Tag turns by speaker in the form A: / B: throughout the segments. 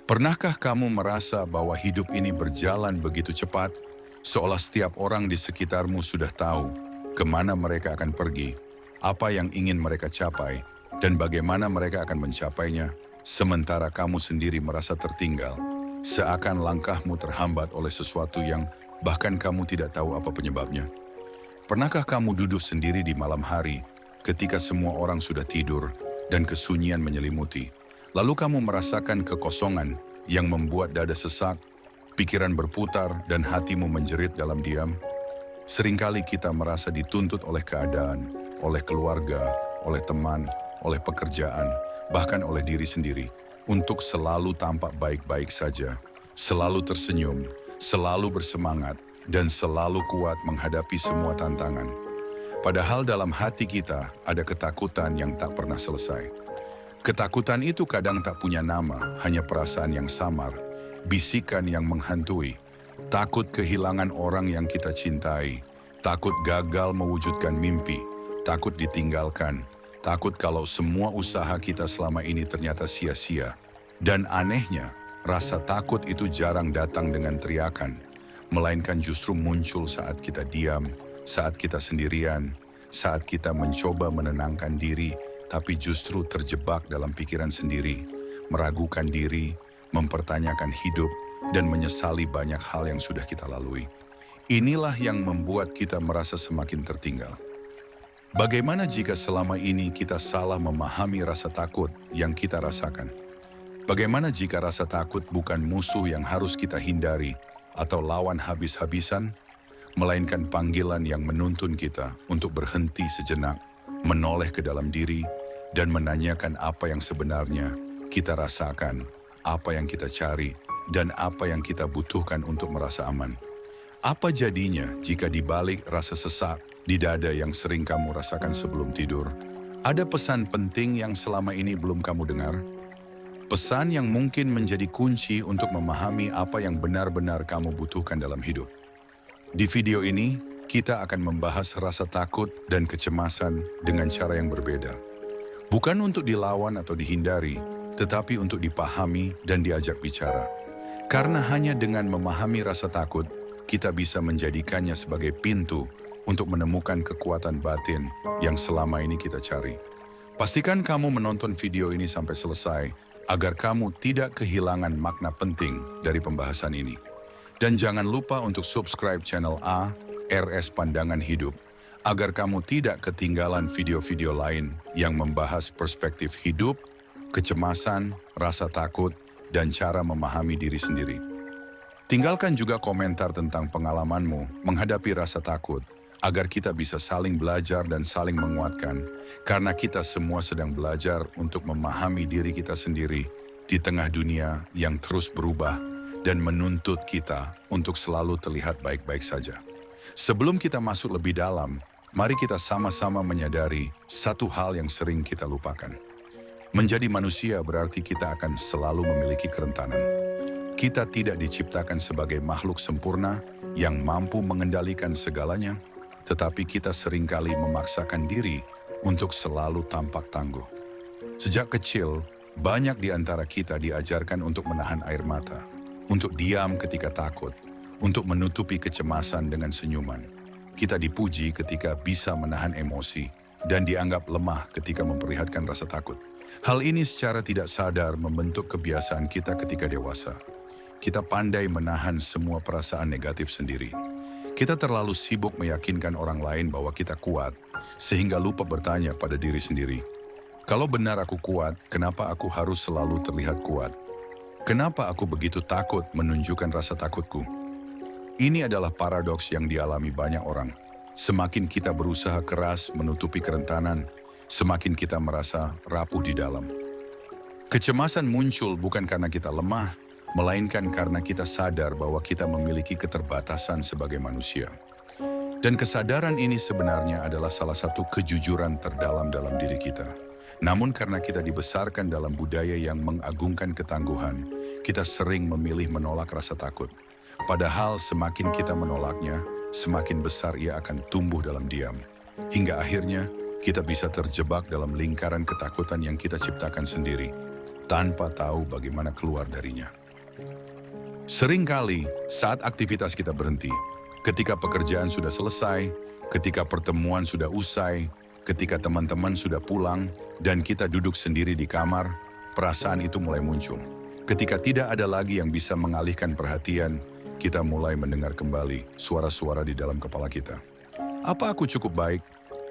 A: Pernahkah kamu merasa bahwa hidup ini berjalan begitu cepat, seolah setiap orang di sekitarmu sudah tahu kemana mereka akan pergi, apa yang ingin mereka capai, dan bagaimana mereka akan mencapainya, sementara kamu sendiri merasa tertinggal, seakan langkahmu terhambat oleh sesuatu yang bahkan kamu tidak tahu apa penyebabnya. Pernahkah kamu duduk sendiri di malam hari ketika semua orang sudah tidur dan kesunyian menyelimuti? Lalu kamu merasakan kekosongan yang membuat dada sesak, pikiran berputar, dan hatimu menjerit dalam diam? Seringkali kita merasa dituntut oleh keadaan, oleh keluarga, oleh teman, oleh pekerjaan, bahkan oleh diri sendiri, untuk selalu tampak baik-baik saja, selalu tersenyum, selalu bersemangat, dan selalu kuat menghadapi semua tantangan. Padahal dalam hati kita ada ketakutan yang tak pernah selesai. Ketakutan itu kadang tak punya nama, hanya perasaan yang samar, bisikan yang menghantui, takut kehilangan orang yang kita cintai, takut gagal mewujudkan mimpi, takut ditinggalkan, takut kalau semua usaha kita selama ini ternyata sia-sia. Dan anehnya, rasa takut itu jarang datang dengan teriakan, melainkan justru muncul saat kita diam, saat kita sendirian, saat kita mencoba menenangkan diri, tapi justru terjebak dalam pikiran sendiri, meragukan diri, mempertanyakan hidup, dan menyesali banyak hal yang sudah kita lalui. Inilah yang membuat kita merasa semakin tertinggal. Bagaimana jika selama ini kita salah memahami rasa takut yang kita rasakan? Bagaimana jika rasa takut bukan musuh yang harus kita hindari atau lawan habis-habisan, melainkan panggilan yang menuntun kita untuk berhenti sejenak, menoleh ke dalam diri, dan menanyakan apa yang sebenarnya kita rasakan, apa yang kita cari, dan apa yang kita butuhkan untuk merasa aman. Apa jadinya jika di balik rasa sesak di dada yang sering kamu rasakan sebelum tidur, ada pesan penting yang selama ini belum kamu dengar? Pesan yang mungkin menjadi kunci untuk memahami apa yang benar-benar kamu butuhkan dalam hidup. Di video ini, kita akan membahas rasa takut dan kecemasan dengan cara yang berbeda. Bukan untuk dilawan atau dihindari, tetapi untuk dipahami dan diajak bicara. Karena hanya dengan memahami rasa takut, kita bisa menjadikannya sebagai pintu untuk menemukan kekuatan batin yang selama ini kita cari. Pastikan kamu menonton video ini sampai selesai, agar kamu tidak kehilangan makna penting dari pembahasan ini. Dan jangan lupa untuk subscribe channel ARS Pandangan Hidup, agar kamu tidak ketinggalan video-video lain yang membahas perspektif hidup, kecemasan, rasa takut, dan cara memahami diri sendiri. Tinggalkan juga komentar tentang pengalamanmu menghadapi rasa takut, agar kita bisa saling belajar dan saling menguatkan, karena kita semua sedang belajar untuk memahami diri kita sendiri di tengah dunia yang terus berubah dan menuntut kita untuk selalu terlihat baik-baik saja. Sebelum kita masuk lebih dalam, mari kita sama-sama menyadari satu hal yang sering kita lupakan. Menjadi manusia berarti kita akan selalu memiliki kerentanan. Kita tidak diciptakan sebagai makhluk sempurna yang mampu mengendalikan segalanya, tetapi kita seringkali memaksakan diri untuk selalu tampak tangguh. Sejak kecil, banyak di antara kita diajarkan untuk menahan air mata, untuk diam ketika takut, untuk menutupi kecemasan dengan senyuman. Kita dipuji ketika bisa menahan emosi dan dianggap lemah ketika memperlihatkan rasa takut. Hal ini secara tidak sadar membentuk kebiasaan kita ketika dewasa. Kita pandai menahan semua perasaan negatif sendiri. Kita terlalu sibuk meyakinkan orang lain bahwa kita kuat, sehingga lupa bertanya pada diri sendiri. Kalau benar aku kuat, kenapa aku harus selalu terlihat kuat? Kenapa aku begitu takut menunjukkan rasa takutku? Ini adalah paradoks yang dialami banyak orang. Semakin kita berusaha keras menutupi kerentanan, semakin kita merasa rapuh di dalam. Kecemasan muncul bukan karena kita lemah, melainkan karena kita sadar bahwa kita memiliki keterbatasan sebagai manusia. Dan kesadaran ini sebenarnya adalah salah satu kejujuran terdalam dalam diri kita. Namun karena kita dibesarkan dalam budaya yang mengagungkan ketangguhan, kita sering memilih menolak rasa takut. Padahal semakin kita menolaknya, semakin besar ia akan tumbuh dalam diam. Hingga akhirnya kita bisa terjebak dalam lingkaran ketakutan yang kita ciptakan sendiri. tanpa tahu bagaimana keluar darinya. Seringkali saat aktivitas kita berhenti, ketika pekerjaan sudah selesai, ketika pertemuan sudah usai, ketika teman-teman sudah pulang, dan kita duduk sendiri di kamar, perasaan itu mulai muncul. Ketika tidak ada lagi yang bisa mengalihkan perhatian, kita mulai mendengar kembali suara-suara di dalam kepala kita. Apa aku cukup baik?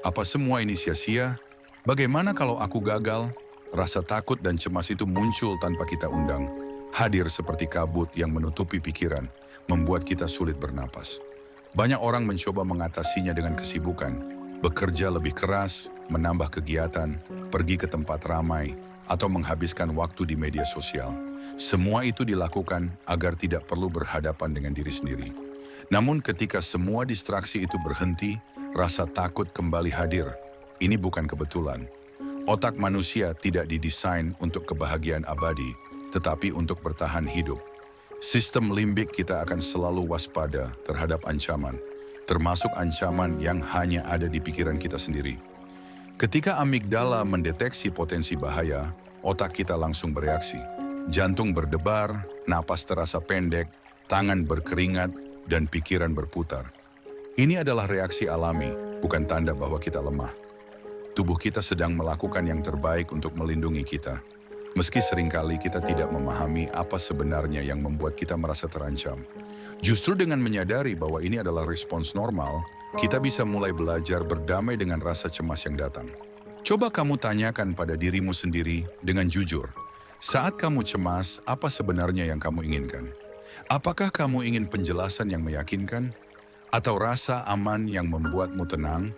A: Apa semua ini sia-sia? Bagaimana kalau aku gagal? Rasa takut dan cemas itu muncul tanpa kita undang. Hadir seperti kabut yang menutupi pikiran, membuat kita sulit bernapas. Banyak orang mencoba mengatasinya dengan kesibukan, bekerja lebih keras, menambah kegiatan, pergi ke tempat ramai, atau menghabiskan waktu di media sosial. Semua itu dilakukan agar tidak perlu berhadapan dengan diri sendiri. Namun ketika semua distraksi itu berhenti, rasa takut kembali hadir. Ini bukan kebetulan. Otak manusia tidak didesain untuk kebahagiaan abadi, tetapi untuk bertahan hidup. Sistem limbik kita akan selalu waspada terhadap ancaman, termasuk ancaman yang hanya ada di pikiran kita sendiri. Ketika amigdala mendeteksi potensi bahaya, otak kita langsung bereaksi. Jantung berdebar, napas terasa pendek, tangan berkeringat, dan pikiran berputar. Ini adalah reaksi alami, bukan tanda bahwa kita lemah. Tubuh kita sedang melakukan yang terbaik untuk melindungi kita. Meski seringkali kita tidak memahami apa sebenarnya yang membuat kita merasa terancam. Justru dengan menyadari bahwa ini adalah respons normal, kita bisa mulai belajar berdamai dengan rasa cemas yang datang. Coba kamu tanyakan pada dirimu sendiri dengan jujur. Saat kamu cemas, apa sebenarnya yang kamu inginkan? Apakah kamu ingin penjelasan yang meyakinkan? Atau rasa aman yang membuatmu tenang?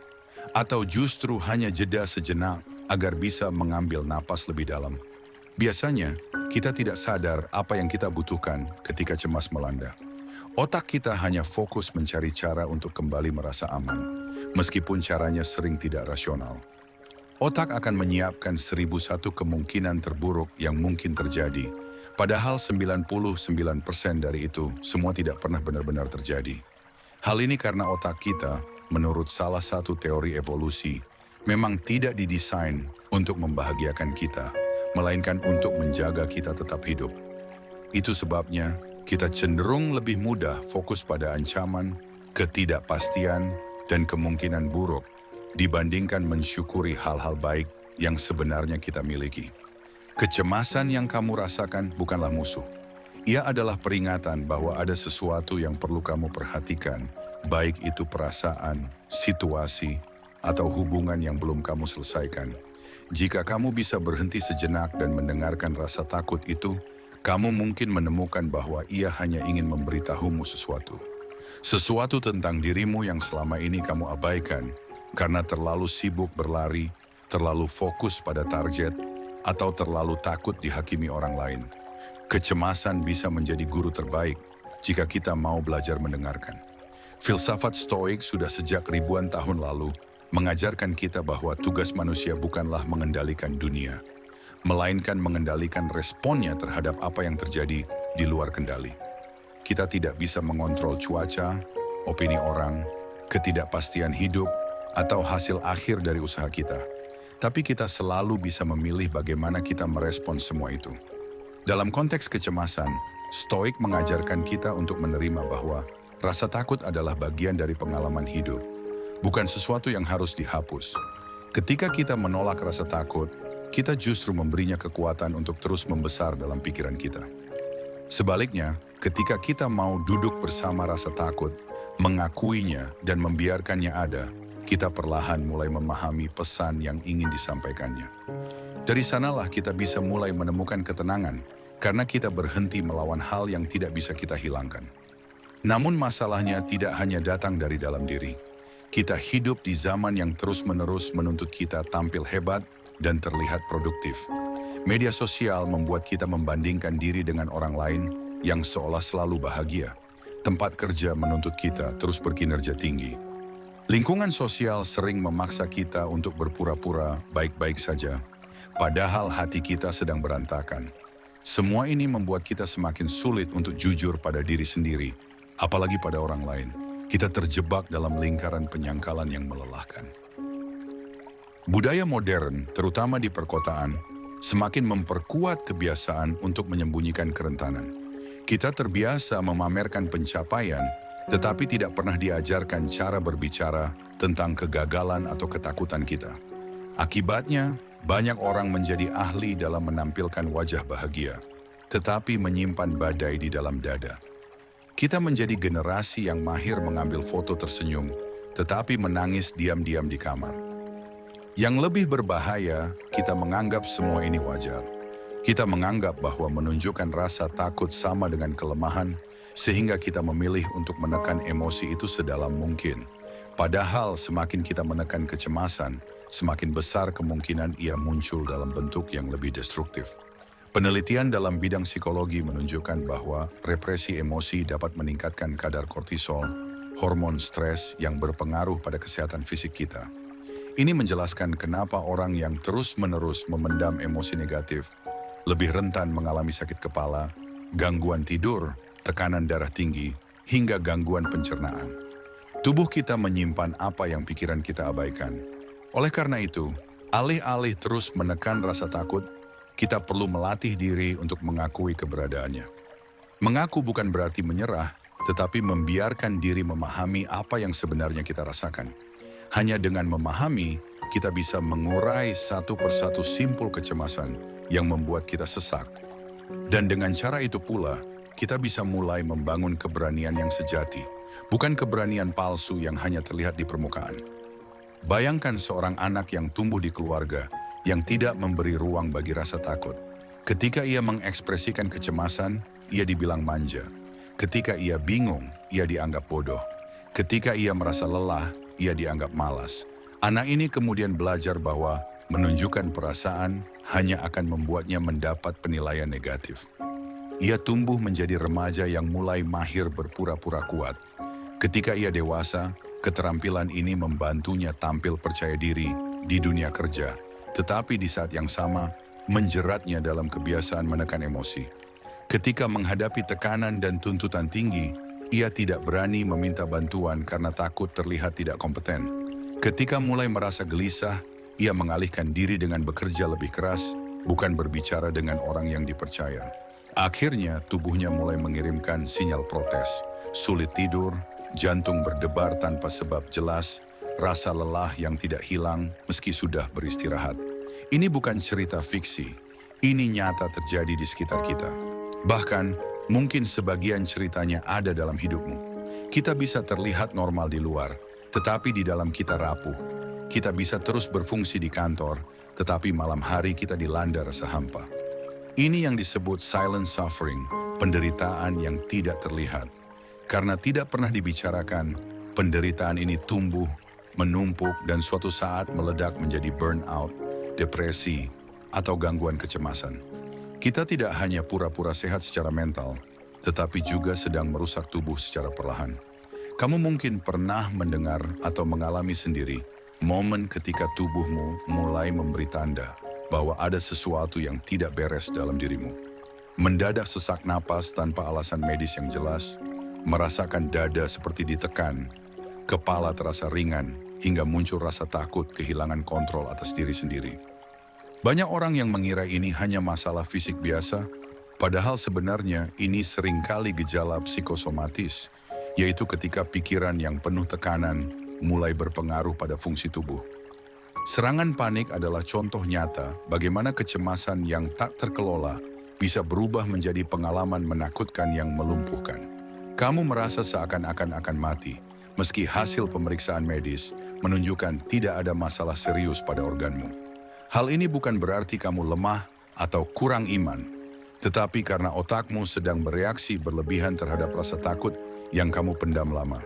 A: Atau justru hanya jeda sejenak agar bisa mengambil napas lebih dalam? Biasanya, kita tidak sadar apa yang kita butuhkan ketika cemas melanda. Otak kita hanya fokus mencari cara untuk kembali merasa aman, meskipun caranya sering tidak rasional. Otak akan menyiapkan 1001 kemungkinan terburuk yang mungkin terjadi, padahal 99% dari itu semua tidak pernah benar-benar terjadi. Hal ini karena otak kita, menurut salah satu teori evolusi, memang tidak didesain untuk membahagiakan kita, melainkan untuk menjaga kita tetap hidup. Itu sebabnya kita cenderung lebih mudah fokus pada ancaman, ketidakpastian, dan kemungkinan buruk dibandingkan mensyukuri hal-hal baik yang sebenarnya kita miliki. Kecemasan yang kamu rasakan bukanlah musuh. Ia adalah peringatan bahwa ada sesuatu yang perlu kamu perhatikan, baik itu perasaan, situasi, atau hubungan yang belum kamu selesaikan. Jika kamu bisa berhenti sejenak dan mendengarkan rasa takut itu, kamu mungkin menemukan bahwa ia hanya ingin memberitahumu sesuatu. Sesuatu tentang dirimu yang selama ini kamu abaikan karena terlalu sibuk berlari, terlalu fokus pada target, atau terlalu takut dihakimi orang lain. Kecemasan bisa menjadi guru terbaik jika kita mau belajar mendengarkan. Filsafat Stoik sudah sejak ribuan tahun lalu mengajarkan kita bahwa tugas manusia bukanlah mengendalikan dunia, melainkan mengendalikan responnya terhadap apa yang terjadi di luar kendali. Kita tidak bisa mengontrol cuaca, opini orang, ketidakpastian hidup, atau hasil akhir dari usaha kita. Tapi kita selalu bisa memilih bagaimana kita merespons semua itu. Dalam konteks kecemasan, Stoik mengajarkan kita untuk menerima bahwa rasa takut adalah bagian dari pengalaman hidup, bukan sesuatu yang harus dihapus. Ketika kita menolak rasa takut, kita justru memberinya kekuatan untuk terus membesar dalam pikiran kita. Sebaliknya, ketika kita mau duduk bersama rasa takut, mengakuinya dan membiarkannya ada, kita perlahan mulai memahami pesan yang ingin disampaikannya. Dari sanalah kita bisa mulai menemukan ketenangan, karena kita berhenti melawan hal yang tidak bisa kita hilangkan. Namun masalahnya tidak hanya datang dari dalam diri. Kita hidup di zaman yang terus-menerus menuntut kita tampil hebat dan terlihat produktif. Media sosial membuat kita membandingkan diri dengan orang lain yang seolah selalu bahagia. Tempat kerja menuntut kita terus berkinerja tinggi. Lingkungan sosial sering memaksa kita untuk berpura-pura baik-baik saja, padahal hati kita sedang berantakan. Semua ini membuat kita semakin sulit untuk jujur pada diri sendiri, apalagi pada orang lain. Kita terjebak dalam lingkaran penyangkalan yang melelahkan. Budaya modern, terutama di perkotaan, semakin memperkuat kebiasaan untuk menyembunyikan kerentanan. Kita terbiasa memamerkan pencapaian, tetapi tidak pernah diajarkan cara berbicara tentang kegagalan atau ketakutan kita. Akibatnya, banyak orang menjadi ahli dalam menampilkan wajah bahagia, tetapi menyimpan badai di dalam dada. Kita menjadi generasi yang mahir mengambil foto tersenyum, tetapi menangis diam-diam di kamar. Yang lebih berbahaya, kita menganggap semua ini wajar. Kita menganggap bahwa menunjukkan rasa takut sama dengan kelemahan, sehingga kita memilih untuk menekan emosi itu sedalam mungkin. Padahal semakin kita menekan kecemasan, semakin besar kemungkinan ia muncul dalam bentuk yang lebih destruktif. Penelitian dalam bidang psikologi menunjukkan bahwa represi emosi dapat meningkatkan kadar kortisol, hormon stres yang berpengaruh pada kesehatan fisik kita. Ini menjelaskan kenapa orang yang terus-menerus memendam emosi negatif lebih rentan mengalami sakit kepala, gangguan tidur, tekanan darah tinggi, hingga gangguan pencernaan. Tubuh kita menyimpan apa yang pikiran kita abaikan. Oleh karena itu, alih-alih terus menekan rasa takut, kita perlu melatih diri untuk mengakui keberadaannya. Mengaku bukan berarti menyerah, tetapi membiarkan diri memahami apa yang sebenarnya kita rasakan. Hanya dengan memahami, kita bisa mengurai satu persatu simpul kecemasan yang membuat kita sesak. Dan dengan cara itu pula, kita bisa mulai membangun keberanian yang sejati, bukan keberanian palsu yang hanya terlihat di permukaan. Bayangkan seorang anak yang tumbuh di keluarga yang tidak memberi ruang bagi rasa takut. Ketika ia mengekspresikan kecemasan, ia dibilang manja. Ketika ia bingung, ia dianggap bodoh. Ketika ia merasa lelah, ia dianggap malas. Anak ini kemudian belajar bahwa menunjukkan perasaan hanya akan membuatnya mendapat penilaian negatif. Ia tumbuh menjadi remaja yang mulai mahir berpura-pura kuat. Ketika ia dewasa, keterampilan ini membantunya tampil percaya diri di dunia kerja, tetapi di saat yang sama menjeratnya dalam kebiasaan menekan emosi. Ketika menghadapi tekanan dan tuntutan tinggi, ia tidak berani meminta bantuan karena takut terlihat tidak kompeten. Ketika mulai merasa gelisah, ia mengalihkan diri dengan bekerja lebih keras, bukan berbicara dengan orang yang dipercaya. Akhirnya, tubuhnya mulai mengirimkan sinyal protes. Sulit tidur, jantung berdebar tanpa sebab jelas, rasa lelah yang tidak hilang meski sudah beristirahat. Ini bukan cerita fiksi, ini nyata terjadi di sekitar kita. Bahkan, mungkin sebagian ceritanya ada dalam hidupmu. Kita bisa terlihat normal di luar, tetapi di dalam kita rapuh. Kita bisa terus berfungsi di kantor, tetapi malam hari kita dilanda rasa hampa. Ini yang disebut silent suffering, penderitaan yang tidak terlihat. Karena tidak pernah dibicarakan, penderitaan ini tumbuh, menumpuk, dan suatu saat meledak menjadi burnout, depresi, atau gangguan kecemasan. Kita tidak hanya pura-pura sehat secara mental, tetapi juga sedang merusak tubuh secara perlahan. Kamu mungkin pernah mendengar atau mengalami sendiri momen ketika tubuhmu mulai memberi tanda bahwa ada sesuatu yang tidak beres dalam dirimu. Mendadak sesak napas tanpa alasan medis yang jelas, merasakan dada seperti ditekan, kepala terasa ringan, hingga muncul rasa takut kehilangan kontrol atas diri sendiri. Banyak orang yang mengira ini hanya masalah fisik biasa, padahal sebenarnya ini seringkali gejala psikosomatis, yaitu ketika pikiran yang penuh tekanan mulai berpengaruh pada fungsi tubuh. Serangan panik adalah contoh nyata bagaimana kecemasan yang tak terkelola bisa berubah menjadi pengalaman menakutkan yang melumpuhkan. Kamu merasa seakan-akan akan mati, meski hasil pemeriksaan medis menunjukkan tidak ada masalah serius pada organmu. Hal ini bukan berarti kamu lemah atau kurang iman, tetapi karena otakmu sedang bereaksi berlebihan terhadap rasa takut yang kamu pendam lama.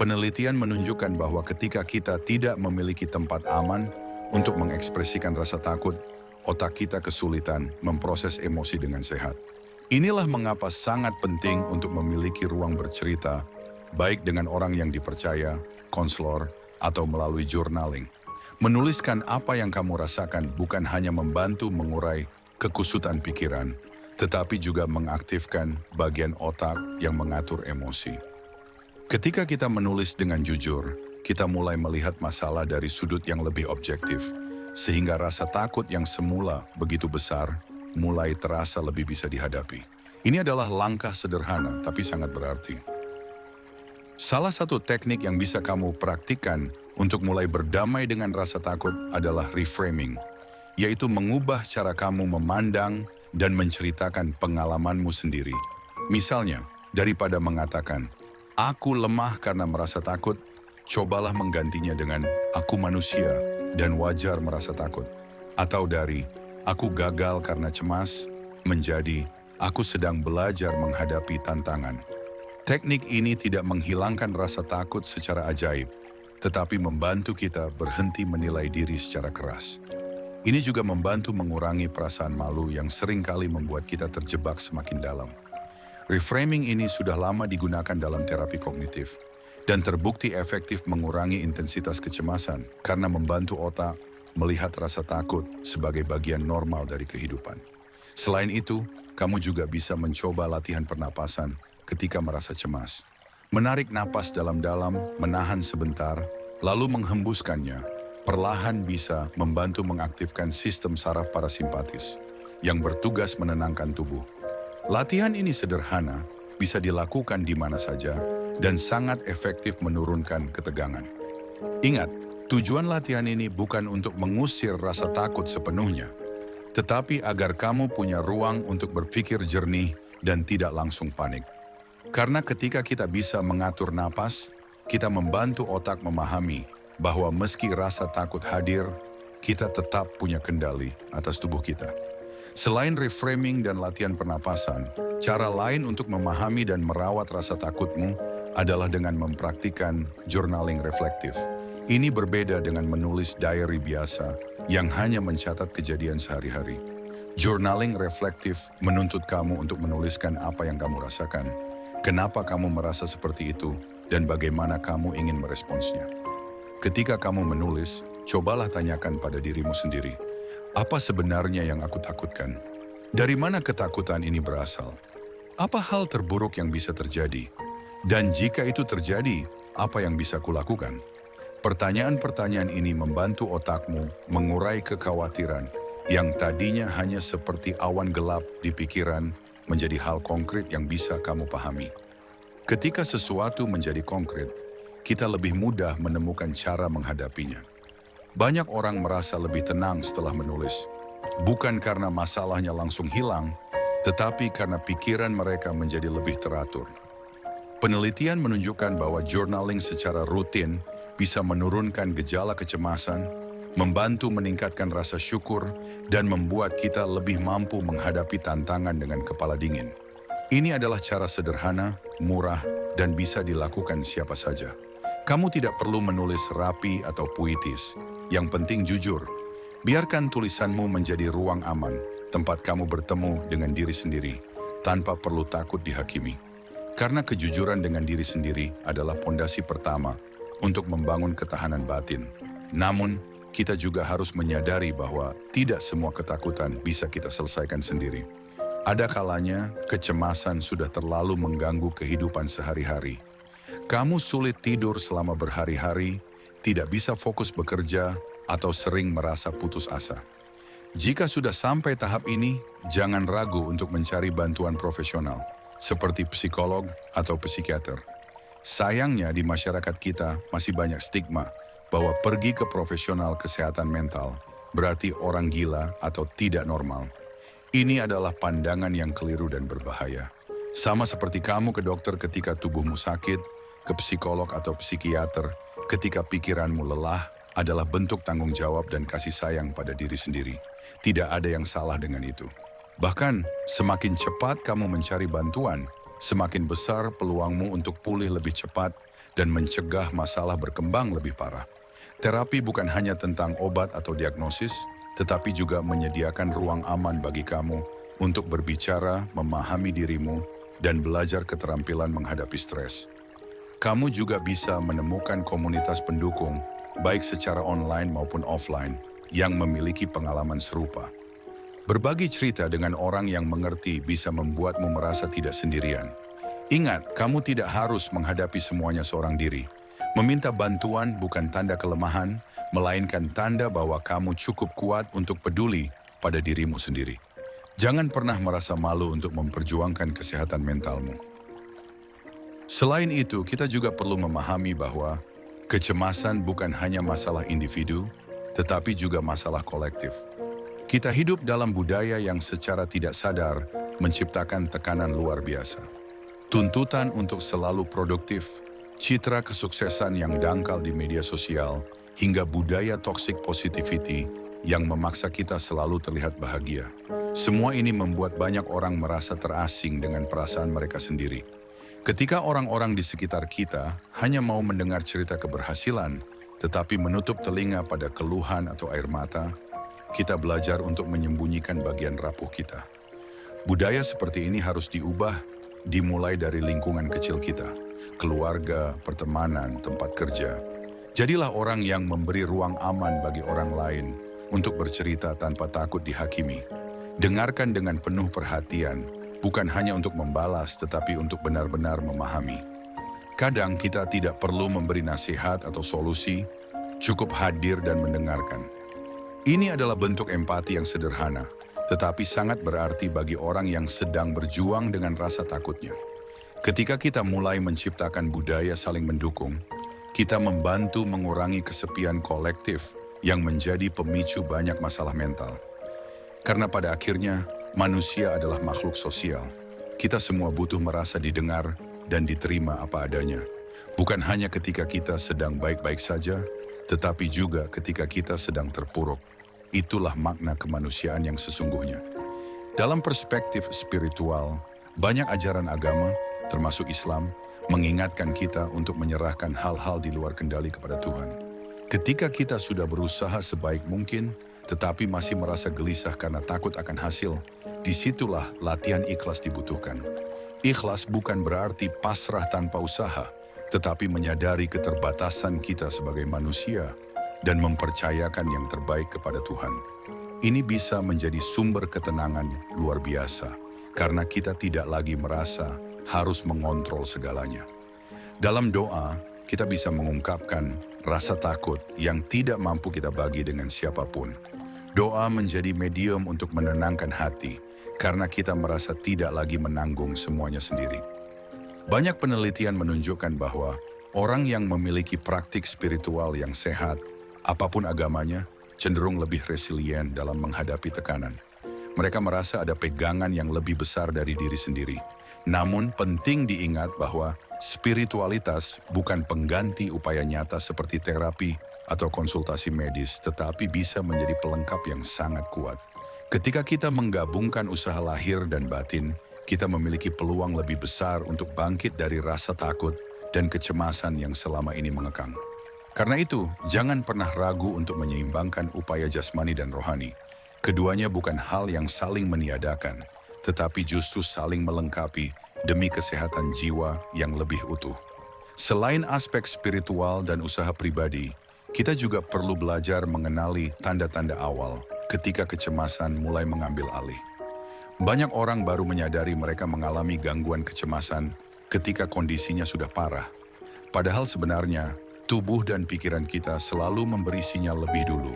A: Penelitian menunjukkan bahwa ketika kita tidak memiliki tempat aman untuk mengekspresikan rasa takut, otak kita kesulitan memproses emosi dengan sehat. Inilah mengapa sangat penting untuk memiliki ruang bercerita, baik dengan orang yang dipercaya, konselor, atau melalui journaling. Menuliskan apa yang kamu rasakan bukan hanya membantu mengurai kekusutan pikiran, tetapi juga mengaktifkan bagian otak yang mengatur emosi. Ketika kita menulis dengan jujur, kita mulai melihat masalah dari sudut yang lebih objektif. sehingga rasa takut yang semula begitu besar mulai terasa lebih bisa dihadapi. Ini adalah langkah sederhana tapi sangat berarti. Salah satu teknik yang bisa kamu praktikkan untuk mulai berdamai dengan rasa takut adalah reframing, yaitu mengubah cara kamu memandang dan menceritakan pengalamanmu sendiri. Misalnya, daripada mengatakan, "Aku lemah karena merasa takut," cobalah menggantinya dengan, "Aku manusia dan wajar merasa takut." Atau dari, "Aku gagal karena cemas," menjadi, "Aku sedang belajar menghadapi tantangan." Teknik ini tidak menghilangkan rasa takut secara ajaib, tetapi membantu kita berhenti menilai diri secara keras. Ini juga membantu mengurangi perasaan malu yang seringkali membuat kita terjebak semakin dalam. Reframing ini sudah lama digunakan dalam terapi kognitif dan terbukti efektif mengurangi intensitas kecemasan karena membantu otak melihat rasa takut sebagai bagian normal dari kehidupan. Selain itu, kamu juga bisa mencoba latihan pernapasan ketika merasa cemas. Menarik napas dalam-dalam, menahan sebentar, lalu menghembuskannya, perlahan bisa membantu mengaktifkan sistem saraf parasimpatis yang bertugas menenangkan tubuh. Latihan ini sederhana, bisa dilakukan di mana saja, dan sangat efektif menurunkan ketegangan. Ingat, tujuan latihan ini bukan untuk mengusir rasa takut sepenuhnya, tetapi agar kamu punya ruang untuk berpikir jernih dan tidak langsung panik. Karena ketika kita bisa mengatur napas, kita membantu otak memahami bahwa meski rasa takut hadir, kita tetap punya kendali atas tubuh kita. Selain reframing dan latihan pernapasan, cara lain untuk memahami dan merawat rasa takutmu adalah dengan mempraktikkan journaling reflektif. Ini berbeda dengan menulis diary biasa yang hanya mencatat kejadian sehari-hari. Journaling reflektif menuntut kamu untuk menuliskan apa yang kamu rasakan, kenapa kamu merasa seperti itu, dan bagaimana kamu ingin meresponsnya. Ketika kamu menulis, cobalah tanyakan pada dirimu sendiri, apa sebenarnya yang aku takutkan? Dari mana ketakutan ini berasal? Apa hal terburuk yang bisa terjadi? Dan jika itu terjadi, apa yang bisa kulakukan? Pertanyaan-pertanyaan ini membantu otakmu mengurai kekhawatiran yang tadinya hanya seperti awan gelap di pikiran menjadi hal konkret yang bisa kamu pahami. Ketika sesuatu menjadi konkret, kita lebih mudah menemukan cara menghadapinya. Banyak orang merasa lebih tenang setelah menulis, bukan karena masalahnya langsung hilang, tetapi karena pikiran mereka menjadi lebih teratur. Penelitian menunjukkan bahwa journaling secara rutin bisa menurunkan gejala kecemasan, membantu meningkatkan rasa syukur, dan membuat kita lebih mampu menghadapi tantangan dengan kepala dingin. Ini adalah cara sederhana, murah, dan bisa dilakukan siapa saja. Kamu tidak perlu menulis rapi atau puitis. Yang penting jujur. Biarkan tulisanmu menjadi ruang aman, tempat kamu bertemu dengan diri sendiri, tanpa perlu takut dihakimi. Karena kejujuran dengan diri sendiri adalah pondasi pertama untuk membangun ketahanan batin. Namun, kita juga harus menyadari bahwa tidak semua ketakutan bisa kita selesaikan sendiri. Ada kalanya kecemasan sudah terlalu mengganggu kehidupan sehari-hari. Kamu sulit tidur selama berhari-hari, tidak bisa fokus bekerja, atau sering merasa putus asa. Jika sudah sampai tahap ini, jangan ragu untuk mencari bantuan profesional, seperti psikolog atau psikiater. Sayangnya di masyarakat kita masih banyak stigma bahwa pergi ke profesional kesehatan mental berarti orang gila atau tidak normal. Ini adalah pandangan yang keliru dan berbahaya. Sama seperti kamu ke dokter ketika tubuhmu sakit, ke psikolog atau psikiater ketika pikiranmu lelah adalah bentuk tanggung jawab dan kasih sayang pada diri sendiri. Tidak ada yang salah dengan itu. Bahkan, semakin cepat kamu mencari bantuan, semakin besar peluangmu untuk pulih lebih cepat dan mencegah masalah berkembang lebih parah. Terapi bukan hanya tentang obat atau diagnosis, tetapi juga menyediakan ruang aman bagi kamu untuk berbicara, memahami dirimu, dan belajar keterampilan menghadapi stres. Kamu juga bisa menemukan komunitas pendukung, baik secara online maupun offline, yang memiliki pengalaman serupa. Berbagi cerita dengan orang yang mengerti bisa membuatmu merasa tidak sendirian. Ingat, kamu tidak harus menghadapi semuanya seorang diri. Meminta bantuan bukan tanda kelemahan, melainkan tanda bahwa kamu cukup kuat untuk peduli pada dirimu sendiri. Jangan pernah merasa malu untuk memperjuangkan kesehatan mentalmu. Selain itu, kita juga perlu memahami bahwa kecemasan bukan hanya masalah individu, tetapi juga masalah kolektif. Kita hidup dalam budaya yang secara tidak sadar menciptakan tekanan luar biasa. Tuntutan untuk selalu produktif, citra kesuksesan yang dangkal di media sosial, hingga budaya toxic positivity yang memaksa kita selalu terlihat bahagia. Semua ini membuat banyak orang merasa terasing dengan perasaan mereka sendiri. Ketika orang-orang di sekitar kita hanya mau mendengar cerita keberhasilan, tetapi menutup telinga pada keluhan atau air mata, kita belajar untuk menyembunyikan bagian rapuh kita. Budaya seperti ini harus diubah, dimulai dari lingkungan kecil kita, keluarga, pertemanan, tempat kerja. Jadilah orang yang memberi ruang aman bagi orang lain untuk bercerita tanpa takut dihakimi. Dengarkan dengan penuh perhatian, bukan hanya untuk membalas tetapi untuk benar-benar memahami. Kadang kita tidak perlu memberi nasihat atau solusi, cukup hadir dan mendengarkan. Ini adalah bentuk empati yang sederhana, tetapi sangat berarti bagi orang yang sedang berjuang dengan rasa takutnya. Ketika kita mulai menciptakan budaya saling mendukung, kita membantu mengurangi kesepian kolektif yang menjadi pemicu banyak masalah mental. Karena pada akhirnya, manusia adalah makhluk sosial. Kita semua butuh merasa didengar dan diterima apa adanya. Bukan hanya ketika kita sedang baik-baik saja, tetapi juga ketika kita sedang terpuruk. Itulah makna kemanusiaan yang sesungguhnya. Dalam perspektif spiritual, banyak ajaran agama, termasuk Islam, mengingatkan kita untuk menyerahkan hal-hal di luar kendali kepada Tuhan. Ketika kita sudah berusaha sebaik mungkin, tetapi masih merasa gelisah karena takut akan hasil, disitulah latihan ikhlas dibutuhkan. Ikhlas bukan berarti pasrah tanpa usaha, tetapi menyadari keterbatasan kita sebagai manusia dan mempercayakan yang terbaik kepada Tuhan. Ini bisa menjadi sumber ketenangan luar biasa, karena kita tidak lagi merasa harus mengontrol segalanya. Dalam doa, kita bisa mengungkapkan rasa takut yang tidak mampu kita bagi dengan siapapun. Doa menjadi medium untuk menenangkan hati, karena kita merasa tidak lagi menanggung semuanya sendiri. Banyak penelitian menunjukkan bahwa orang yang memiliki praktik spiritual yang sehat, apapun agamanya, cenderung lebih resilient dalam menghadapi tekanan. Mereka merasa ada pegangan yang lebih besar dari diri sendiri. Namun penting diingat bahwa spiritualitas bukan pengganti upaya nyata seperti terapi atau konsultasi medis, tetapi bisa menjadi pelengkap yang sangat kuat. Ketika kita menggabungkan usaha lahir dan batin, kita memiliki peluang lebih besar untuk bangkit dari rasa takut dan kecemasan yang selama ini mengekang. Karena itu, jangan pernah ragu untuk menyeimbangkan upaya jasmani dan rohani. Keduanya bukan hal yang saling meniadakan, tetapi justru saling melengkapi demi kesehatan jiwa yang lebih utuh. Selain aspek spiritual dan usaha pribadi, kita juga perlu belajar mengenali tanda-tanda awal ketika kecemasan mulai mengambil alih. Banyak orang baru menyadari mereka mengalami gangguan kecemasan ketika kondisinya sudah parah. Padahal sebenarnya, tubuh dan pikiran kita selalu memberi sinyal lebih dulu.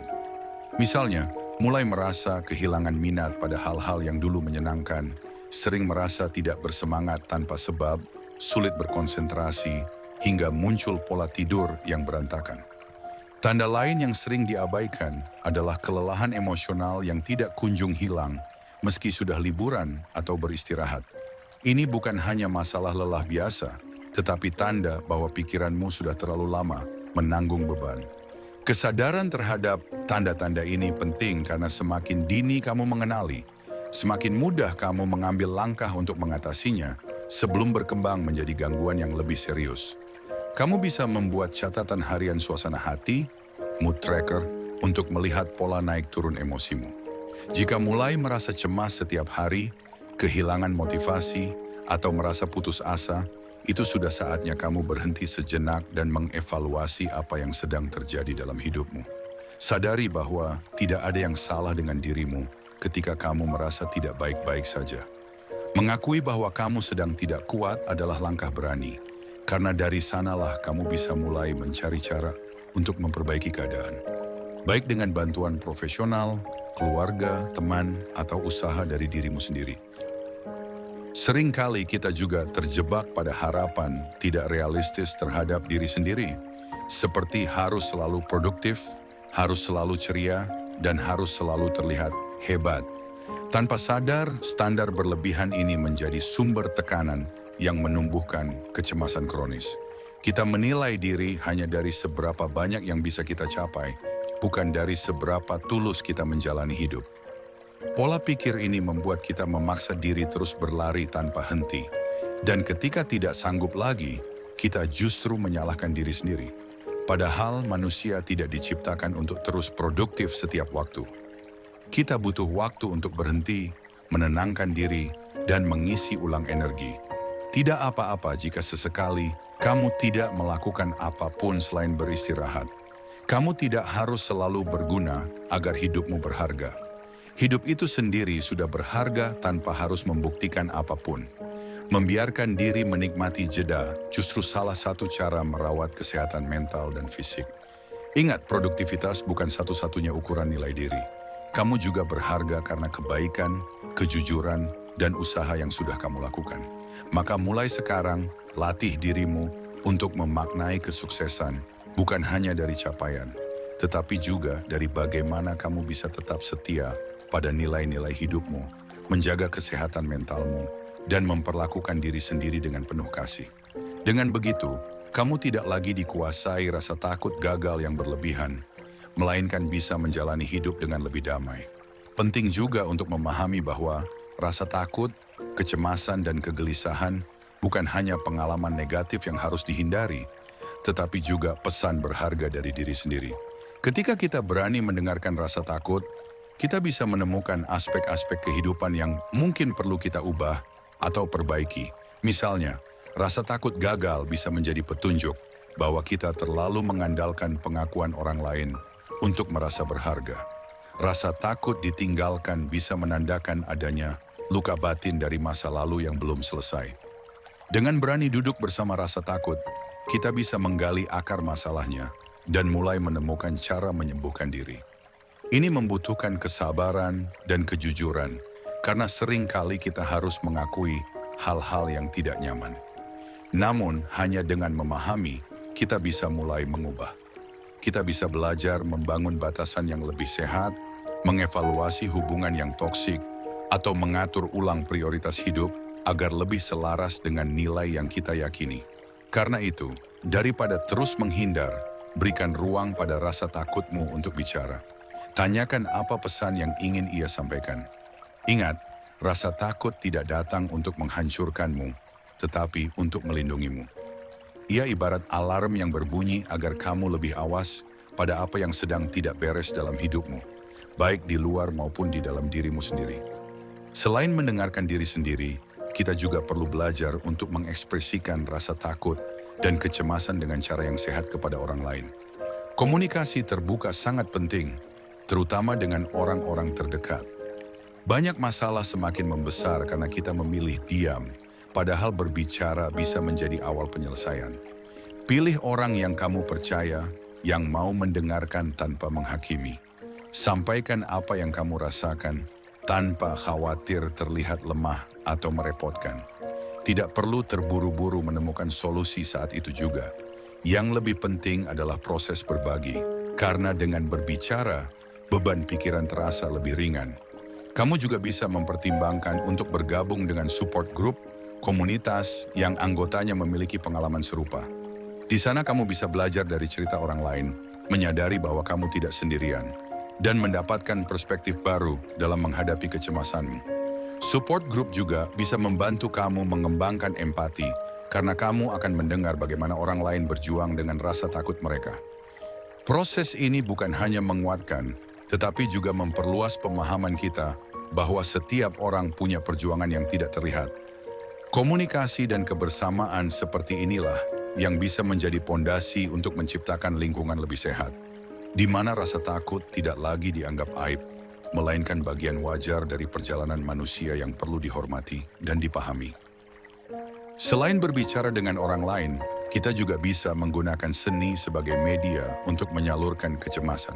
A: Misalnya, mulai merasa kehilangan minat pada hal-hal yang dulu menyenangkan, sering merasa tidak bersemangat tanpa sebab, sulit berkonsentrasi, hingga muncul pola tidur yang berantakan. Tanda lain yang sering diabaikan adalah kelelahan emosional yang tidak kunjung hilang meski sudah liburan atau beristirahat. Ini bukan hanya masalah lelah biasa, tetapi tanda bahwa pikiranmu sudah terlalu lama menanggung beban. Kesadaran terhadap tanda-tanda ini penting karena semakin dini kamu mengenali, semakin mudah kamu mengambil langkah untuk mengatasinya sebelum berkembang menjadi gangguan yang lebih serius. Kamu bisa membuat catatan harian suasana hati, mood tracker, untuk melihat pola naik turun emosimu. Jika mulai merasa cemas setiap hari, kehilangan motivasi, atau merasa putus asa, itu sudah saatnya kamu berhenti sejenak dan mengevaluasi apa yang sedang terjadi dalam hidupmu. Sadari bahwa tidak ada yang salah dengan dirimu ketika kamu merasa tidak baik-baik saja. Mengakui bahwa kamu sedang tidak kuat adalah langkah berani. Karena dari sanalah kamu bisa mulai mencari cara untuk memperbaiki keadaan. Baik dengan bantuan profesional, keluarga, teman, atau usaha dari dirimu sendiri. Seringkali kita juga terjebak pada harapan tidak realistis terhadap diri sendiri, seperti harus selalu produktif, harus selalu ceria, dan harus selalu terlihat hebat. Tanpa sadar, standar berlebihan ini menjadi sumber tekanan yang menumbuhkan kecemasan kronis. Kita menilai diri hanya dari seberapa banyak yang bisa kita capai, bukan dari seberapa tulus kita menjalani hidup. Pola pikir ini membuat kita memaksa diri terus berlari tanpa henti. Dan ketika tidak sanggup lagi, kita justru menyalahkan diri sendiri. Padahal manusia tidak diciptakan untuk terus produktif setiap waktu. Kita butuh waktu untuk berhenti, menenangkan diri, dan mengisi ulang energi. Tidak apa-apa jika sesekali kamu tidak melakukan apapun selain beristirahat. Kamu tidak harus selalu berguna agar hidupmu berharga. Hidup itu sendiri sudah berharga tanpa harus membuktikan apapun. Membiarkan diri menikmati jeda justru salah satu cara merawat kesehatan mental dan fisik. Ingat, produktivitas bukan satu-satunya ukuran nilai diri. Kamu juga berharga karena kebaikan, kejujuran, dan usaha yang sudah kamu lakukan. Maka mulai sekarang, latih dirimu untuk memaknai kesuksesan bukan hanya dari capaian, tetapi juga dari bagaimana kamu bisa tetap setia pada nilai-nilai hidupmu, menjaga kesehatan mentalmu, dan memperlakukan diri sendiri dengan penuh kasih. Dengan begitu, kamu tidak lagi dikuasai rasa takut gagal yang berlebihan, melainkan bisa menjalani hidup dengan lebih damai. Penting juga untuk memahami bahwa rasa takut, kecemasan, dan kegelisahan bukan hanya pengalaman negatif yang harus dihindari, tetapi juga pesan berharga dari diri sendiri. Ketika kita berani mendengarkan rasa takut, kita bisa menemukan aspek-aspek kehidupan yang mungkin perlu kita ubah atau perbaiki. Misalnya, rasa takut gagal bisa menjadi petunjuk bahwa kita terlalu mengandalkan pengakuan orang lain untuk merasa berharga. Rasa takut ditinggalkan bisa menandakan adanya luka batin dari masa lalu yang belum selesai. Dengan berani duduk bersama rasa takut, kita bisa menggali akar masalahnya dan mulai menemukan cara menyembuhkan diri. Ini membutuhkan kesabaran dan kejujuran, karena sering kali kita harus mengakui hal-hal yang tidak nyaman. Namun, hanya dengan memahami, kita bisa mulai mengubah. Kita bisa belajar membangun batasan yang lebih sehat, mengevaluasi hubungan yang toksik, atau mengatur ulang prioritas hidup agar lebih selaras dengan nilai yang kita yakini. Karena itu, daripada terus menghindar, berikan ruang pada rasa takutmu untuk bicara. Tanyakan apa pesan yang ingin ia sampaikan. Ingat, rasa takut tidak datang untuk menghancurkanmu, tetapi untuk melindungimu. Ia ibarat alarm yang berbunyi agar kamu lebih awas pada apa yang sedang tidak beres dalam hidupmu, baik di luar maupun di dalam dirimu sendiri. Selain mendengarkan diri sendiri, kita juga perlu belajar untuk mengekspresikan rasa takut dan kecemasan dengan cara yang sehat kepada orang lain. Komunikasi terbuka sangat penting, terutama dengan orang-orang terdekat. Banyak masalah semakin membesar karena kita memilih diam, padahal berbicara bisa menjadi awal penyelesaian. Pilih orang yang kamu percaya, yang mau mendengarkan tanpa menghakimi. Sampaikan apa yang kamu rasakan, tanpa khawatir terlihat lemah atau merepotkan. Tidak perlu terburu-buru menemukan solusi saat itu juga. Yang lebih penting adalah proses berbagi, karena dengan berbicara, beban pikiran terasa lebih ringan. Kamu juga bisa mempertimbangkan untuk bergabung dengan support group, komunitas yang anggotanya memiliki pengalaman serupa. Di sana kamu bisa belajar dari cerita orang lain, menyadari bahwa kamu tidak sendirian, dan mendapatkan perspektif baru dalam menghadapi kecemasanmu. Support group juga bisa membantu kamu mengembangkan empati, karena kamu akan mendengar bagaimana orang lain berjuang dengan rasa takut mereka. Proses ini bukan hanya menguatkan, tetapi juga memperluas pemahaman kita bahwa setiap orang punya perjuangan yang tidak terlihat. Komunikasi dan kebersamaan seperti inilah yang bisa menjadi pondasi untuk menciptakan lingkungan lebih sehat, di mana rasa takut tidak lagi dianggap aib, melainkan bagian wajar dari perjalanan manusia yang perlu dihormati dan dipahami. Selain berbicara dengan orang lain, Kita juga bisa menggunakan seni sebagai media untuk menyalurkan kecemasan.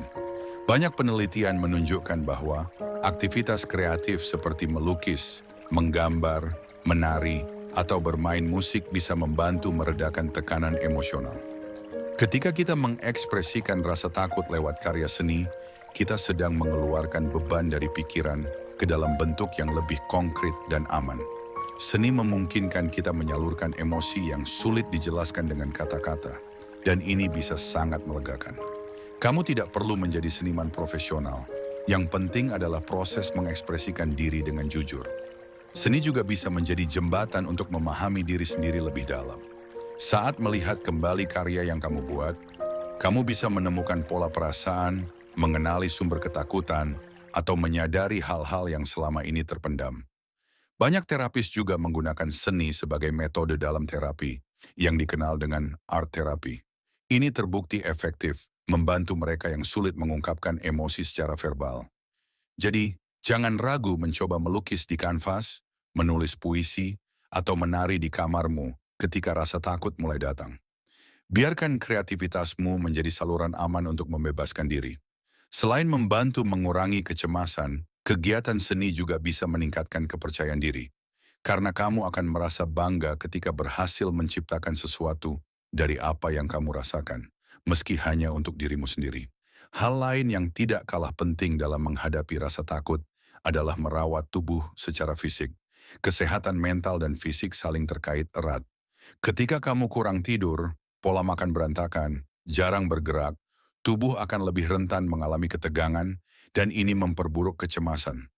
A: Banyak penelitian menunjukkan bahwa aktivitas kreatif seperti melukis, menggambar, menari, atau bermain musik bisa membantu meredakan tekanan emosional. Ketika kita mengekspresikan rasa takut lewat karya seni, kita sedang mengeluarkan beban dari pikiran ke dalam bentuk yang lebih konkret dan aman. Seni memungkinkan kita menyalurkan emosi yang sulit dijelaskan dengan kata-kata, dan ini bisa sangat melegakan. Kamu tidak perlu menjadi seniman profesional. Yang penting adalah proses mengekspresikan diri dengan jujur. Seni juga bisa menjadi jembatan untuk memahami diri sendiri lebih dalam. Saat melihat kembali karya yang kamu buat, kamu bisa menemukan pola perasaan, mengenali sumber ketakutan, atau menyadari hal-hal yang selama ini terpendam. Banyak terapis juga menggunakan seni sebagai metode dalam terapi, yang dikenal dengan art therapy. Ini terbukti efektif, membantu mereka yang sulit mengungkapkan emosi secara verbal. Jadi, jangan ragu mencoba melukis di kanvas, menulis puisi, atau menari di kamarmu ketika rasa takut mulai datang. Biarkan kreativitasmu menjadi saluran aman untuk membebaskan diri. Selain membantu mengurangi kecemasan, kegiatan seni juga bisa meningkatkan kepercayaan diri. Karena kamu akan merasa bangga ketika berhasil menciptakan sesuatu dari apa yang kamu rasakan, meski hanya untuk dirimu sendiri. Hal lain yang tidak kalah penting dalam menghadapi rasa takut adalah merawat tubuh secara fisik. Kesehatan mental dan fisik saling terkait erat. Ketika kamu kurang tidur, pola makan berantakan, jarang bergerak, tubuh akan lebih rentan mengalami ketegangan, dan ini memperburuk kecemasan.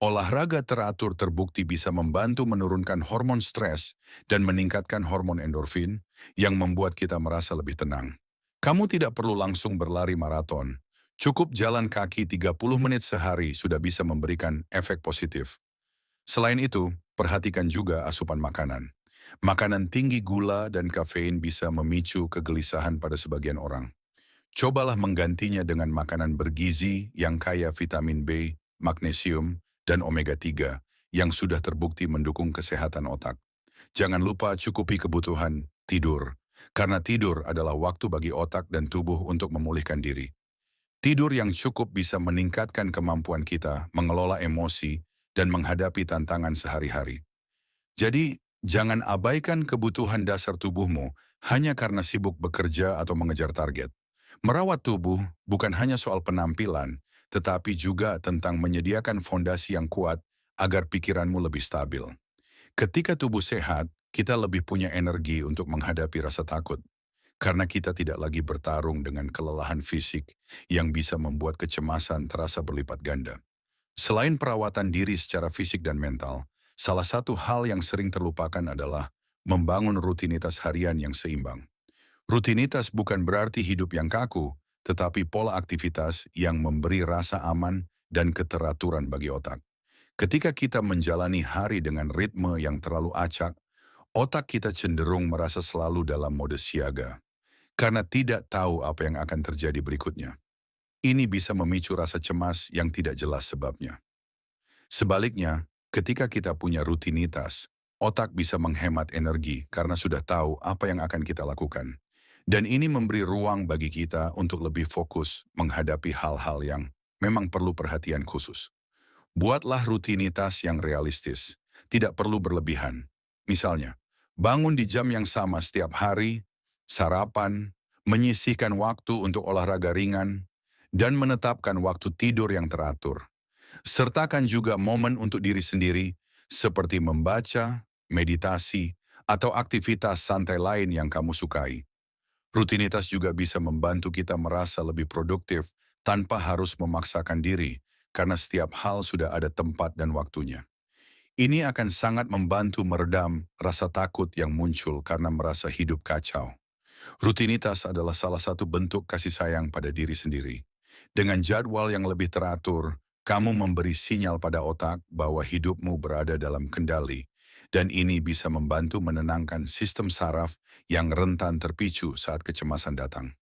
A: Olahraga teratur terbukti bisa membantu menurunkan hormon stres dan meningkatkan hormon endorfin yang membuat kita merasa lebih tenang. Kamu tidak perlu langsung berlari maraton. Cukup jalan kaki 30 menit sehari sudah bisa memberikan efek positif. Selain itu, perhatikan juga asupan makanan. Makanan tinggi gula dan kafein bisa memicu kegelisahan pada sebagian orang. Cobalah menggantinya dengan makanan bergizi yang kaya vitamin B, magnesium, dan omega-3 yang sudah terbukti mendukung kesehatan otak. Jangan lupa cukupi kebutuhan tidur, karena tidur adalah waktu bagi otak dan tubuh untuk memulihkan diri. Tidur yang cukup bisa meningkatkan kemampuan kita mengelola emosi dan menghadapi tantangan sehari-hari. Jadi, jangan abaikan kebutuhan dasar tubuhmu hanya karena sibuk bekerja atau mengejar target. Merawat tubuh bukan hanya soal penampilan, tetapi juga tentang menyediakan fondasi yang kuat agar pikiranmu lebih stabil. Ketika tubuh sehat, kita lebih punya energi untuk menghadapi rasa takut. Karena kita tidak lagi bertarung dengan kelelahan fisik yang bisa membuat kecemasan terasa berlipat ganda. Selain perawatan diri secara fisik dan mental, salah satu hal yang sering terlupakan adalah membangun rutinitas harian yang seimbang. Rutinitas bukan berarti hidup yang kaku, tetapi pola aktivitas yang memberi rasa aman dan keteraturan bagi otak. Ketika kita menjalani hari dengan ritme yang terlalu acak, otak kita cenderung merasa selalu dalam mode siaga, karena tidak tahu apa yang akan terjadi berikutnya. Ini bisa memicu rasa cemas yang tidak jelas sebabnya. Sebaliknya, ketika kita punya rutinitas, otak bisa menghemat energi karena sudah tahu apa yang akan kita lakukan. Dan ini memberi ruang bagi kita untuk lebih fokus menghadapi hal-hal yang memang perlu perhatian khusus. Buatlah rutinitas yang realistis, tidak perlu berlebihan. Misalnya, bangun di jam yang sama setiap hari, sarapan, menyisihkan waktu untuk olahraga ringan, dan menetapkan waktu tidur yang teratur. Sertakan juga momen untuk diri sendiri, seperti membaca, meditasi, atau aktivitas santai lain yang kamu sukai. Rutinitas juga bisa membantu kita merasa lebih produktif tanpa harus memaksakan diri, karena setiap hal sudah ada tempat dan waktunya. Ini akan sangat membantu meredam rasa takut yang muncul karena merasa hidup kacau. Rutinitas adalah salah satu bentuk kasih sayang pada diri sendiri. Dengan jadwal yang lebih teratur, kamu memberi sinyal pada otak bahwa hidupmu berada dalam kendali, dan ini bisa membantu menenangkan sistem saraf yang rentan terpicu saat kecemasan datang.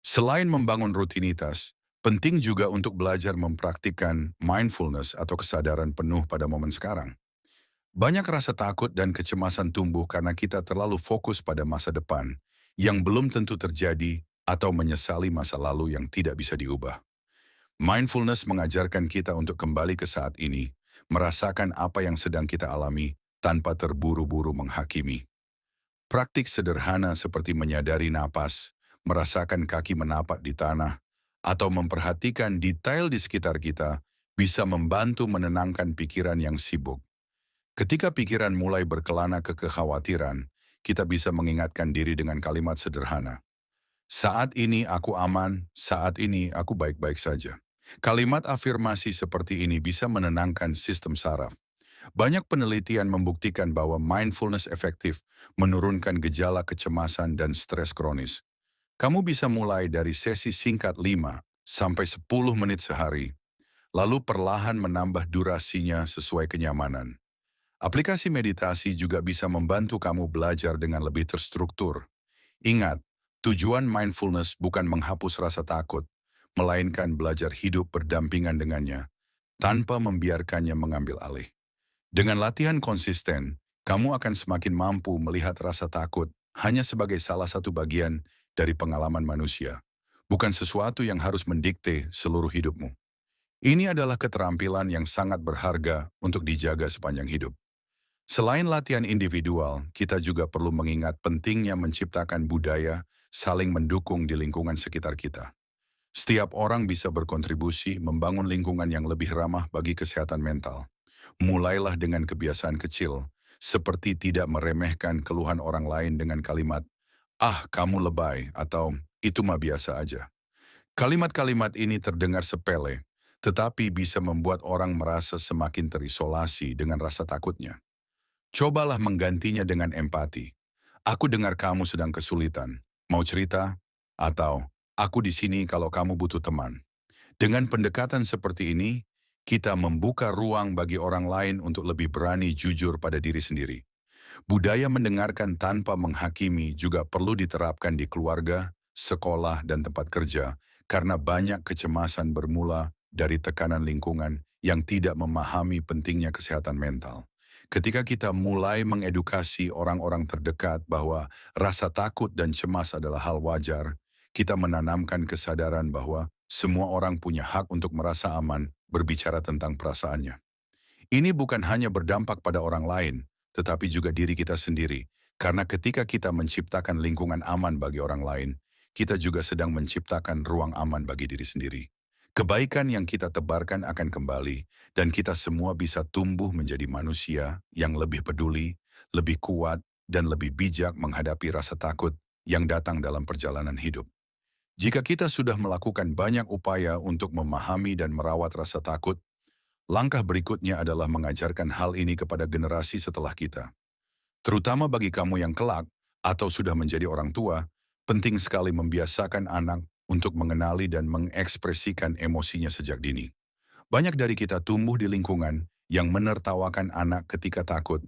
A: Selain membangun rutinitas, penting juga untuk belajar mempraktikkan mindfulness atau kesadaran penuh pada momen sekarang. Banyak rasa takut dan kecemasan tumbuh karena kita terlalu fokus pada masa depan yang belum tentu terjadi atau menyesali masa lalu yang tidak bisa diubah. Mindfulness mengajarkan kita untuk kembali ke saat ini, merasakan apa yang sedang kita alami tanpa terburu-buru menghakimi. Praktik sederhana seperti menyadari napas, merasakan kaki menapak di tanah, atau memperhatikan detail di sekitar kita bisa membantu menenangkan pikiran yang sibuk. Ketika pikiran mulai berkelana ke kekhawatiran, kita bisa mengingatkan diri dengan kalimat sederhana. Saat ini aku aman, saat ini aku baik-baik saja. Kalimat afirmasi seperti ini bisa menenangkan sistem saraf. Banyak penelitian membuktikan bahwa mindfulness efektif menurunkan gejala kecemasan dan stres kronis. Kamu bisa mulai dari sesi singkat 5 sampai 10 menit sehari, lalu perlahan menambah durasinya sesuai kenyamanan. Aplikasi meditasi juga bisa membantu kamu belajar dengan lebih terstruktur. Ingat, tujuan mindfulness bukan menghapus rasa takut, melainkan belajar hidup berdampingan dengannya, tanpa membiarkannya mengambil alih. Dengan latihan konsisten, kamu akan semakin mampu melihat rasa takut hanya sebagai salah satu bagian dari pengalaman manusia, bukan sesuatu yang harus mendikte seluruh hidupmu. Ini adalah keterampilan yang sangat berharga untuk dijaga sepanjang hidup. Selain latihan individual, kita juga perlu mengingat pentingnya menciptakan budaya saling mendukung di lingkungan sekitar kita. Setiap orang bisa berkontribusi membangun lingkungan yang lebih ramah bagi kesehatan mental. Mulailah dengan kebiasaan kecil, seperti tidak meremehkan keluhan orang lain dengan kalimat, "Ah, kamu lebay," atau "Itu mah biasa aja." Kalimat-kalimat ini terdengar sepele, tetapi bisa membuat orang merasa semakin terisolasi dengan rasa takutnya. Cobalah menggantinya dengan empati. "Aku dengar kamu sedang kesulitan. Mau cerita?" Atau "Aku di sini kalau kamu butuh teman." Dengan pendekatan seperti ini, kita membuka ruang bagi orang lain untuk lebih berani jujur pada diri sendiri. Budaya mendengarkan tanpa menghakimi juga perlu diterapkan di keluarga, sekolah, dan tempat kerja, karena banyak kecemasan bermula dari tekanan lingkungan yang tidak memahami pentingnya kesehatan mental. Ketika kita mulai mengedukasi orang-orang terdekat bahwa rasa takut dan cemas adalah hal wajar, kita menanamkan kesadaran bahwa semua orang punya hak untuk merasa aman berbicara tentang perasaannya. Ini bukan hanya berdampak pada orang lain, tetapi juga diri kita sendiri. Karena ketika kita menciptakan lingkungan aman bagi orang lain, kita juga sedang menciptakan ruang aman bagi diri sendiri. Kebaikan yang kita tebarkan akan kembali, dan kita semua bisa tumbuh menjadi manusia yang lebih peduli, lebih kuat, dan lebih bijak menghadapi rasa takut yang datang dalam perjalanan hidup. Jika kita sudah melakukan banyak upaya untuk memahami dan merawat rasa takut, langkah berikutnya adalah mengajarkan hal ini kepada generasi setelah kita. Terutama bagi kamu yang kelak atau sudah menjadi orang tua, penting sekali membiasakan anak untuk mengenali dan mengekspresikan emosinya sejak dini. Banyak dari kita tumbuh di lingkungan yang menertawakan anak ketika takut,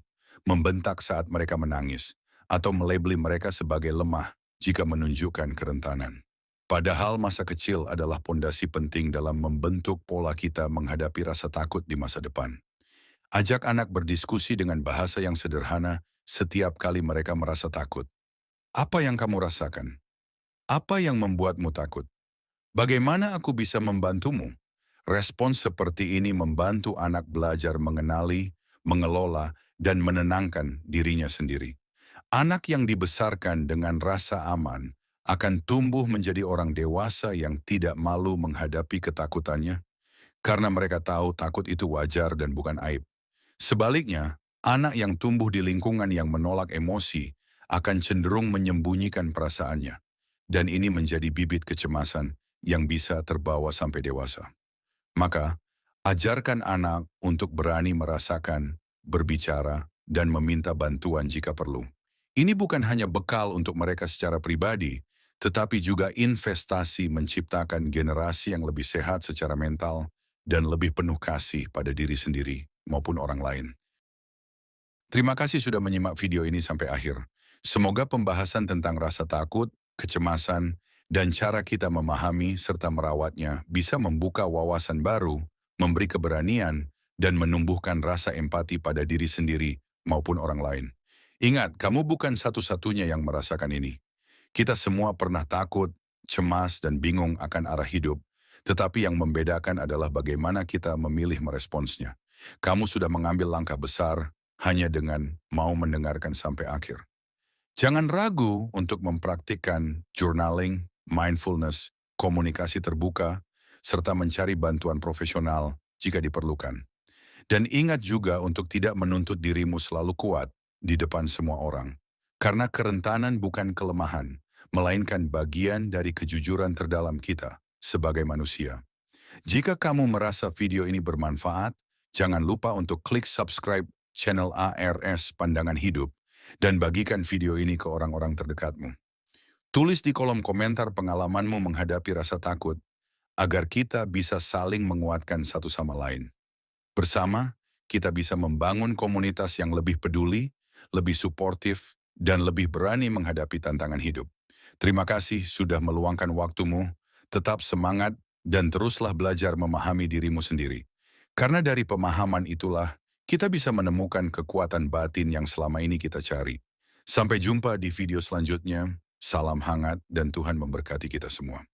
A: membentak saat mereka menangis, atau melabeli mereka sebagai lemah jika menunjukkan kerentanan. Padahal masa kecil adalah pondasi penting dalam membentuk pola kita menghadapi rasa takut di masa depan. Ajak anak berdiskusi dengan bahasa yang sederhana setiap kali mereka merasa takut. Apa yang kamu rasakan? Apa yang membuatmu takut? Bagaimana aku bisa membantumu? Respons seperti ini membantu anak belajar mengenali, mengelola, dan menenangkan dirinya sendiri. Anak yang dibesarkan dengan rasa aman akan tumbuh menjadi orang dewasa yang tidak malu menghadapi ketakutannya, karena mereka tahu takut itu wajar dan bukan aib. Sebaliknya, anak yang tumbuh di lingkungan yang menolak emosi akan cenderung menyembunyikan perasaannya, dan ini menjadi bibit kecemasan yang bisa terbawa sampai dewasa. Maka, ajarkan anak untuk berani merasakan, berbicara, dan meminta bantuan jika perlu. Ini bukan hanya bekal untuk mereka secara pribadi, tetapi juga investasi menciptakan generasi yang lebih sehat secara mental dan lebih penuh kasih pada diri sendiri maupun orang lain. Terima kasih sudah menyimak video ini sampai akhir. Semoga pembahasan tentang rasa takut, kecemasan, dan cara kita memahami serta merawatnya bisa membuka wawasan baru, memberi keberanian, dan menumbuhkan rasa empati pada diri sendiri maupun orang lain. Ingat, kamu bukan satu-satunya yang merasakan ini. Kita semua pernah takut, cemas, dan bingung akan arah hidup, tetapi yang membedakan adalah bagaimana kita memilih meresponsnya. Kamu sudah mengambil langkah besar hanya dengan mau mendengarkan sampai akhir. Jangan ragu untuk mempraktikkan journaling, mindfulness, komunikasi terbuka, serta mencari bantuan profesional jika diperlukan. Dan ingat juga untuk tidak menuntut dirimu selalu kuat di depan semua orang. Karena kerentanan bukan kelemahan, melainkan bagian dari kejujuran terdalam kita sebagai manusia. Jika kamu merasa video ini bermanfaat, jangan lupa untuk klik subscribe channel ARS Pandangan Hidup dan bagikan video ini ke orang-orang terdekatmu. Tulis di kolom komentar pengalamanmu menghadapi rasa takut agar kita bisa saling menguatkan satu sama lain. Bersama, kita bisa membangun komunitas yang lebih peduli, lebih suportif, dan lebih berani menghadapi tantangan hidup. Terima kasih sudah meluangkan waktumu, tetap semangat, dan teruslah belajar memahami dirimu sendiri. Karena dari pemahaman itulah, kita bisa menemukan kekuatan batin yang selama ini kita cari. Sampai jumpa di video selanjutnya, salam hangat dan Tuhan memberkati kita semua.